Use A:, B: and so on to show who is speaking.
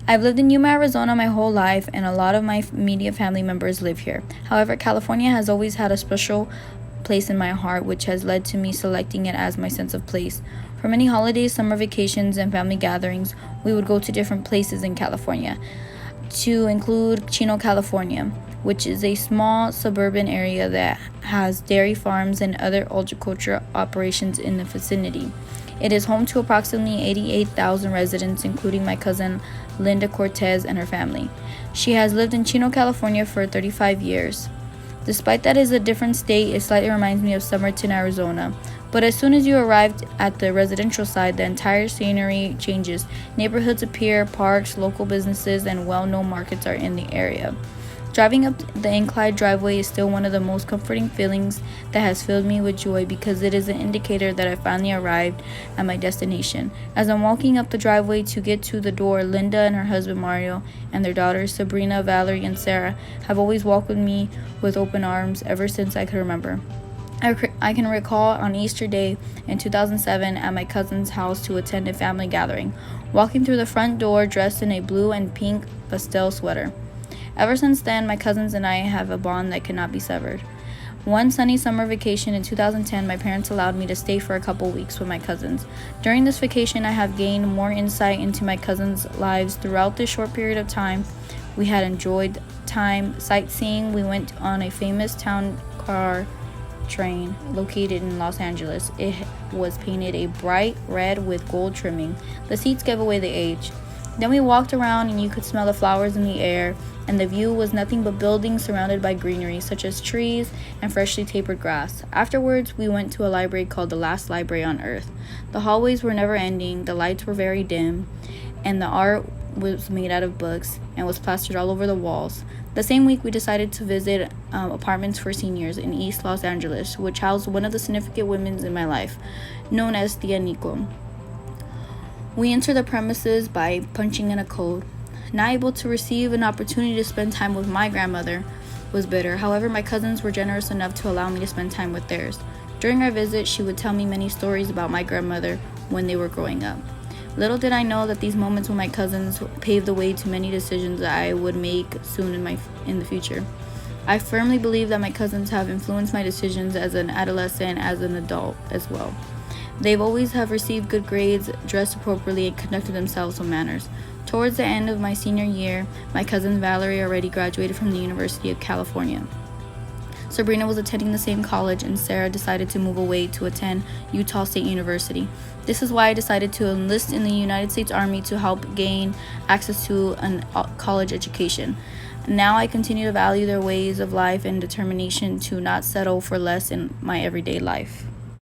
A: I've lived in Yuma, Arizona my whole life, and a lot of my immediate family members live here. However, California has always had a special place in my heart, which has led to me selecting it as my sense of place. For many holidays, summer vacations, and family gatherings, we would go to different places in California, to include Chino, California, which is a small suburban area that has dairy farms and other agriculture operations in the vicinity. It is home to approximately 88,000 residents, including my cousin Linda Cortez and her family. She has lived in Chino, California for 35 years. Despite that it is a different state, it slightly reminds me of Summerton, Arizona. But as soon as you arrived at the residential side, the entire scenery changes. Neighborhoods appear, parks, local businesses, and well-known markets are in the area. Driving up the inclined driveway is still one of the most comforting feelings that has filled me with joy because it is an indicator that I finally arrived at my destination. As I'm walking up the driveway to get to the door, Linda and her husband Mario and their daughters Sabrina, Valerie, and Sarah have always welcomed me with open arms ever since I could remember. I can recall on Easter Day in 2007 at my cousin's house to attend a family gathering, walking through the front door dressed in a blue and pink pastel sweater. Ever since then, my cousins and I have a bond that cannot be severed. One sunny summer vacation in 2010, my parents allowed me to stay for a couple weeks with my cousins. During this vacation, I have gained more insight into my cousins' lives throughout this short period of time. We had enjoyed time sightseeing. We went on a famous town car train located in Los Angeles. It was painted a bright red with gold trimming. The seats gave away the age. Then we walked around and you could smell the flowers in the air, and the view was nothing but buildings surrounded by greenery, such as trees and freshly tapered grass. Afterwards, we went to a library called the Last Library on Earth. The hallways were never ending, the lights were very dim, and the art was made out of books and was plastered all over the walls. The same week, we decided to visit apartments for seniors in East Los Angeles, which housed one of the significant women in my life, known as Tia Nico. We entered the premises by punching in a code. Not able to receive an opportunity to spend time with my grandmother was bitter. However, my cousins were generous enough to allow me to spend time with theirs. During our visit, she would tell me many stories about my grandmother when they were growing up. Little did I know that these moments with my cousins paved the way to many decisions that I would make soon in the future. I firmly believe that my cousins have influenced my decisions as an adolescent, as an adult as well. They've always have received good grades, dressed appropriately, and conducted themselves with manners. Towards the end of my senior year, my cousin Valerie already graduated from the University of California. Sabrina was attending the same college, and Sarah decided to move away to attend Utah State University. This is why I decided to enlist in the United States Army to help gain access to a college education. Now I continue to value their ways of life and determination to not settle for less in my everyday life.